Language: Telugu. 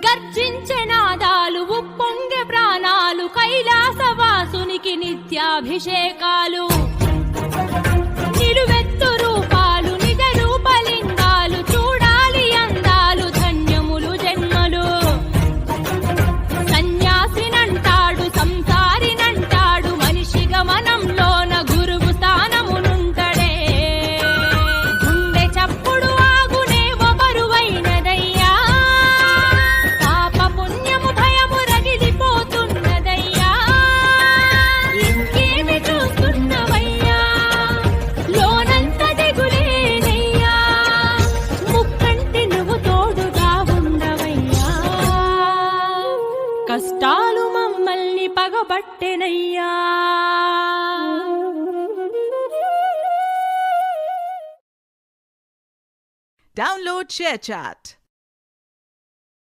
గర్జించే నాదాలు ఉప్పొంగె ప్రాణాలు కైలాసవాసునికి నిత్యాభిషేకాలు నిలువెత్తు రూపాలు నిజ రూపలింగాలు చూడాలి అందాలు ధన్యములు జన్మలు సన్యాసినంటాడు సంసారినంటాడు మనిషి గమనంలోన గురువు స్థానమునుంటడే గుండె చప్పుడు ఆగునే బరువైనదయ్యా పాప పుణ్యము భయము రగిలిపోతున్నదయ్యా ఇంకేమి చూస్తున్నవయ్యా లోనంత దిగులేనయ్యా ముక్కంటి నువ్వు తోడుగా ఉండవయ్యా కష్టాలు మమ్మల్ని పగబట్టెనయ్యా. Download ShareChat.